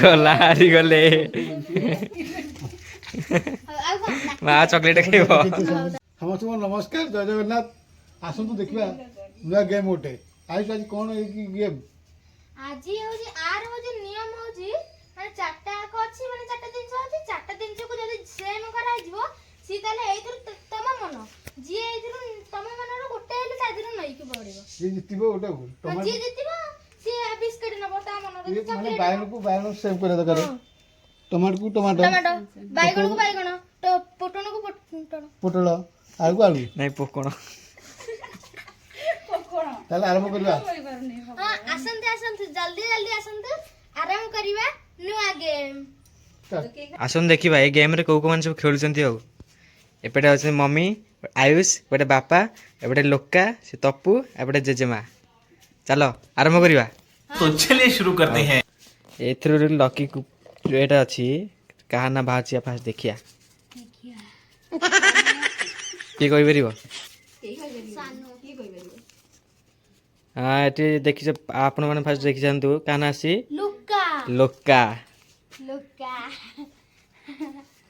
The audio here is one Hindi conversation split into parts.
गला हारी गले माँ चॉकलेट खाइब समस्त नमस्कार जय जगन्नाथ आसतु देखा नुआ गेम गोटे आज आज कौन गेम आज होजी आर होजी नियम होजी माने चारटा आक अछि माने चारटा जिंस अछि चारटा जिंस को जदी सेम करा जिवो सी ताले एइथुर तम मन जी एइथुर तम मनरो गोटे हेले तादिर नई के पड़िबो ये जितिबो गोटे टमाटो जी जितिबो सी बिस्किट नबो ता मनरो माने बायन को सेव करे दरकार टमाटो को टमाटो बायगण को बायगण तो पोटण को पोटण पोटल आलू को आलू नहीं पोकण ताले आरंभ करबा हां आसंते आसंते जल्दी जल्दी आसंते आराम करबा नुआ गेम आसन देखिबा ए गेम रे को को मान सब खेलुचंती हो एपटे अछि मम्मी आयुष एपटे बापा एपटे लोका से तप्पू एपटे जेजेमा चलो आरंभ करबा तो चलिए शुरू करते हैं एथरो लकी को एटा अछि कहा ना बाचिया फास्ट देखिया की कोइ बेरिबो हाँ ये देखी आपण मैंने फास्ट देखी जातु क्या ना आसी लुक्का लोका लुक्का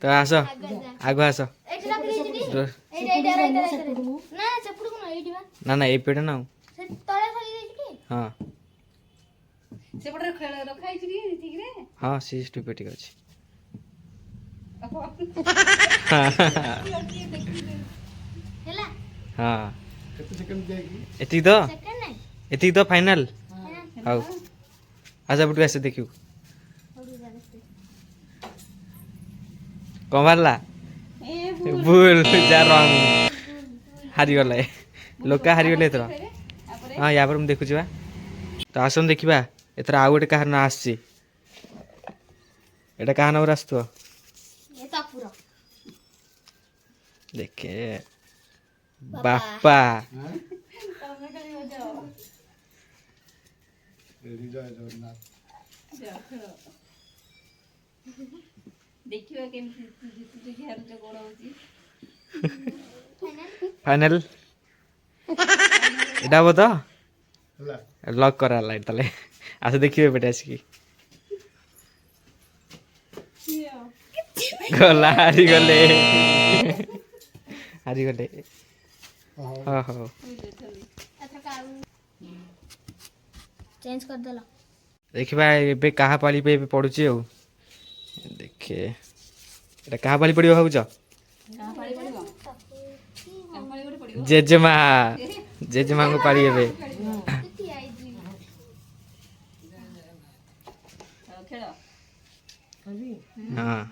तो आस आग आस एठी रख देछि ना चपुड़ को एठी बा ना ना ए पेड़ ना से तळे खाली देछि की हाँ से पड़े खेल रखाई छी ठीक रे हाँ सी स्टूपिड अछि हेला हाँ केते सेकंड जाएगी एति तो सेकंड नहीं एति तो फाइनल हाउ आजा बुटू ऐसे देखियो कौन वाला भूल जा रंग हारी गला लोका हारी गले एथरा हाँ या पर हम देखु बा तो आसन देखिबा एथरा आ गोटे कहार ना आसी एटा कहा नंबर आस्तो ये तापुरा देखे बापा रेडी जय जगन्नाथ देखियो केमती जितु घर जो गोड़ होची फाइनल एटा बता हला लॉक करा लाइट तले आसे देखियो बेटा आसी गला हारी गले हारी गले हाँ हाँ चेंज कर देला देखिबा एबे कहा पाली पे पडुची हो देखे एटा कहा पाली पडियो भाबुच कहां पाड़ी पड़िबो कहां पाड़ी गोटे पड़िबो जेजेमा जेजेमा को पाली एबे किती आई जी खेल हाँ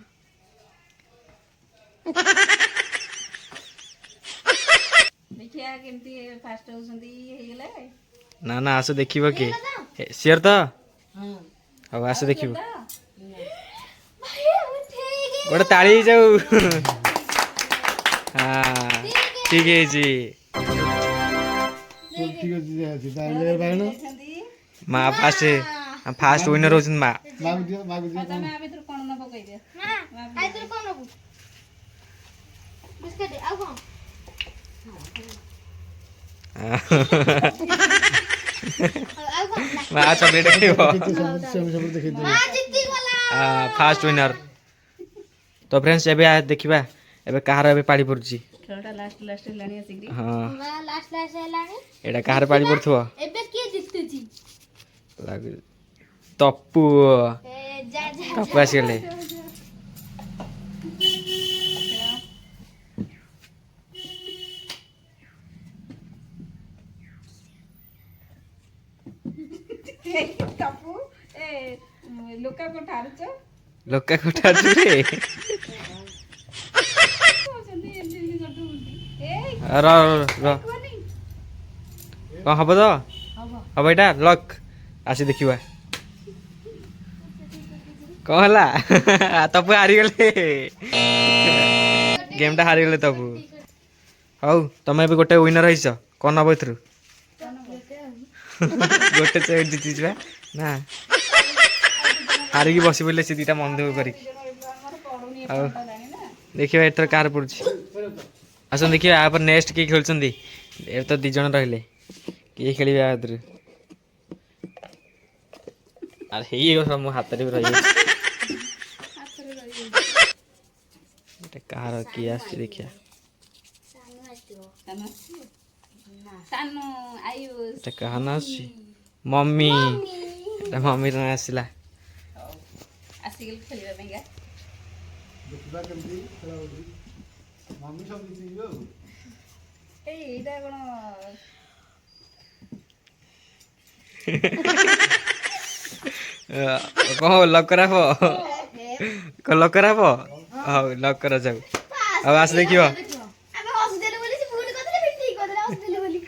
देखिया केमती फास्ट होसंती हे गेले ना ना आसो देखिबो के शेयर तो अब आसो देखिबो भाई उठे गे गोटे ताली जाऊ हाँ ठीक है जी ठीक अछि जाय ताले बायन माँ फास्ट विनर होछन माँ मागु दियो तमे आ भीतर कोन न पकई दे हां आई तो कोन नबु बिस्किट आ कोन आ कोन माँ चॉकलेट खाइब सब देखि दे मां जीती गला फास्ट विनर तो फ्रेंड्स एबे देखिबा एबे कहार एबे पाड़ी पड़ुची खेलटा लास्ट लाणी आसिग्री हाँ मां लास्ट हेलानी एटा कहार पाड़ी पड़थुव एबे के जितुची लागु तप्पू ए जा जा तप्पू आसिगले कापू ए लोका को ठारछ लोका कोठा रे जल्दी जल्दी करतो ए र कोनी कौन हब तो अब एटा लक आसी देखिबा कौन हला तप्पू हारी गले गेम टा हारी गले तप्पू हौ तमे भी गोटे विनर होइछ कोन हबो इथरु गोटे से जीति छबा ना हारी की बसी बोले से दीटा मन दुख करी देखिबा एथर कार पड़ुची आसन देखिबा आ पर नेक्स्ट की खेलछंदी ए तो 2 जण रहले की खेलिबा आदर ଆରେ ହେଇଗଲା ମୋ ହାତରେ ବି ରହିଯାଇଛି। ହାତରେ ରହିଯାଇଛି। ଏଟା କାହାର କିଏ ଆସିଛି ଦେଖିଆ। ସାନୁ ଆସିଥିବ ସାନୁ ଆସିଛି? ସାନୁ ଆୟୁଷ ଏଟା କାହା ନା ଆସୁଛି? ମମି। ଏଟା ମମିର ନା ଆସିଲା। ହଉ ଆସିଗଲି ଖେଳିବା ପାଇଁକା। ଦେଖିବା କେମିତି ଖେଳ ହଉଛି। ମମି ସବୁ ଜିତିଯିବ ଆଉ। ଏଇଟା କଣ କଣ ଲକର ହବ? କଣ ଲକର ହବ? ହଉ ଲକର ଯାଉ। ଆଉ ଆସ ଦେଖିବ। ଆମେ ହସିଦେଲୁ ବୋଲି ସେ ଭୁଲ କରିଦେଲେ ବି ଠିକ କରିଦେଲେ ହସିଦେଲୁ ବୋଲି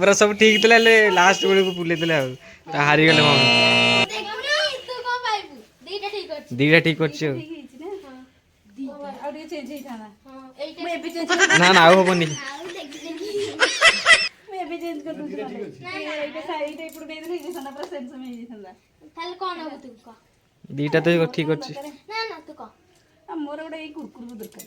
ପୁରା ସବୁ ଠିକ ଥିଲା ହେଲେ ଲାଷ୍ଟ ବେଳକୁ ବୁଲେଇ ଦେଲେ ଆଉ ତ ହାରିଗଲେ ମମି। ଦେଖୁନୁ ତୁ କଣ ପାଇବୁ ଦିଟା ଠିକ ଅଛି ଦିଟା ଠିକ କରିଛି ଆଉ। ଠିକ ହେଇଛି ନା? ଦିଟା ଆଉ ଟିକେ ଚେଞ୍ଜ ହେଇଥାନ୍ତା। ହଁ ଏଇଟା ମୁଁ ଏବେ ଚେଞ୍ଜ ନା ନା ଆଉ ହବନି। ଆଉ ଦେଖି ମୁଁ ଏବେ ଚେଞ୍ଜ କରିଦେଉଛି ନହେଲେ। ଏଇଟା ଏଇପଟୁ ଦେଇଦେଲେ ହେଇଯାଇଥାନ୍ତା ପୁରା ସେମ୍ ସେମ୍ ହେଇଯାଇଥାନ୍ତା। ତାହେଲେ କଣ ହବ ତୁ କହ ଦିଟା ତ ଠିକ ଅଛି। ନା ନା ତୁ କହ ଆଉ ମୋର ଗୋଟେ ଏଇ କୁରକୁରୁ ଦରକାର।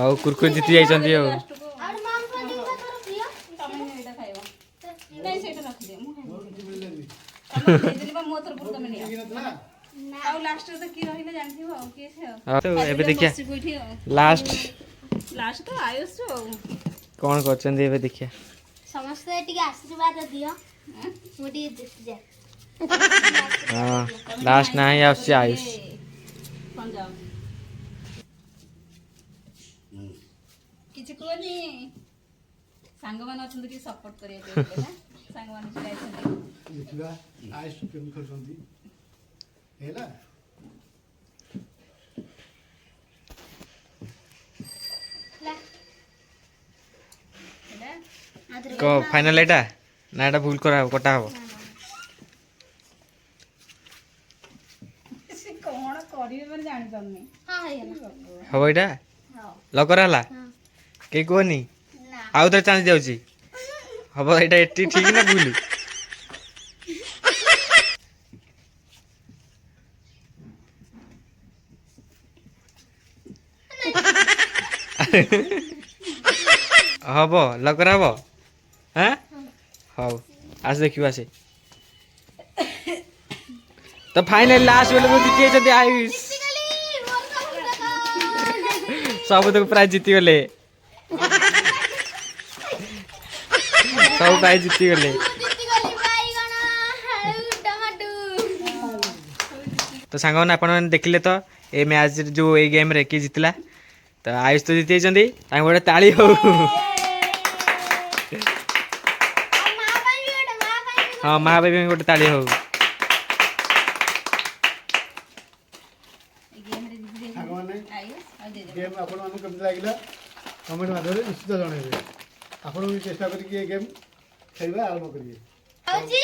ଆଉ କୁରକୁରି ଜିତି ଯାଇଛନ୍ତି ଆଉ। ଲାଷ୍ଟକୁ ଆଉ ମାମ କଣ ଜିନିଷ ତୋର ପ୍ରିୟ ତମେ ଏଇଟା ଖାଇବ। ନାଇଁ ସେଇଟା ରଖିଦିଅ ମୁଁ ଖାଇବି। ମିଳିଲାନି। ତମେ ଦେଇଦେଲି ବା ମୋ ତରଫରୁ ତମେ ନିଅ। ନଥିଲା ଆଉ ଲାଷ୍ଟରେ ତ କିଏ ରହିଲେ ଜାଣିଥିବ ଆଉ କିଏ ସେ ଆଉ। ଆଉ ଏବେ ଦେଖିଆ ବସିବୁ ଏଇଠି ଆଉ। ଲାଷ୍ଟ ଲାଷ୍ଟ ତ ଆୟୁଷ ଆଉ। କଣ କରୁଛନ୍ତି ଏବେ ଦେଖିଆ। ସମସ୍ତେ ଟିକେ ଆଶୀର୍ବାଦ ଦିଅ ମୁଁ ଟିକେ ଜିତିଯାଏ ହଁ ଲାଷ୍ଟ ନାହିଁ ଆସୁଛି ଆୟୁଷ। କଣ ଯାଅ କିଛି କୁହନି। ସାଙ୍ଗମାନେ ଅଛନ୍ତି ଟିକେ ସପୋର୍ଟ କରିବାକୁ ପଡ଼ିବ ନା। ସାଙ୍ଗମାନେ ଛିଡ଼ା ହେଇଛନ୍ତି। ଦେଖିବା ଆଇସ୍ କେମିତି ଖେଳୁଛନ୍ତି ହେଲା। ଏଇଟା ଫାଇନାଲ ଏଇଟା ନା ଏଟା ଭୁଲ କରାହବ କଟା ହବ? ସେ କଣ କରିବେ ମାନେ ଜାଣିପାରୁନି। ହଁ ହେଇଗଲା ହବ ଏଇଟା ହଉ ଲକର ହେଲା। ହଁ କେହି କୁହନି ନା ଆଉ ଥରେ ଚାନ୍ସ ଯାଉଛି। ହବ ଏଇଟା ଏଠି ଠିକ ନା ଭୁଲ? ହବ ଲକର ହବ? ଆଁ ହଉ ଆସ ଦେଖିବା ଆସେ। ତ ଫାଇନାଲ ଲାଷ୍ଟ ବେଳକୁ ଜିତି ଯାଇଛନ୍ତି ଆୟୁଷ। ଜିତିଗଲି ମୋର ସବୁ ତକ ସବୁତକ ପ୍ରାଇଜ ଜିତିଗଲେ। ସବୁ ପ୍ରାଇଜ ଜିତିଗଲେ। ମୁଁ ଜିତିଗଲି ବାଇଗଣ ଆଳୁ ଟମାଟୋ ତ ସାଙ୍ଗମାନେ ଆପଣମାନେ ଦେଖିଲେ ତ ଏ ମ୍ୟାଚ୍ ଯେଉଁ ଏଇ ଗେମ୍ରେ କିଏ ଜିତିଲା। ତ ଆୟୁଷ ତ ଜିତି ଯାଇଛନ୍ତି ତାଙ୍କୁ ଗୋଟେ ତାଳି ହଉ। ଆଉ ମା ପାଇଁ ବି ଗୋଟେ ମା ପାଇଁ ବି ହଁ ମା ବାବି ପାଇଁ ଗୋଟେ ତାଳି ହଉ। ଏଇ ଗେମ୍ରେ ଜିତି ଯାଇଛନ୍ତି ସାଙ୍ଗମାନେ ଆୟୁଷ ଆଉ ଜେଜେ। ଗେମ୍ ଆପଣମାନଙ୍କୁ କେମିତି ଲାଗିଲା କମେଣ୍ଟ ମାଧ୍ୟମରେ ନିଶ୍ଚିତ ଜଣାଇବେ। ଆପଣ ବି ଚେଷ୍ଟା କରିକି ଏ ଗେମ୍ ଖେଳିବା ଆରମ୍ଭ କରିବେ। ହଉଛି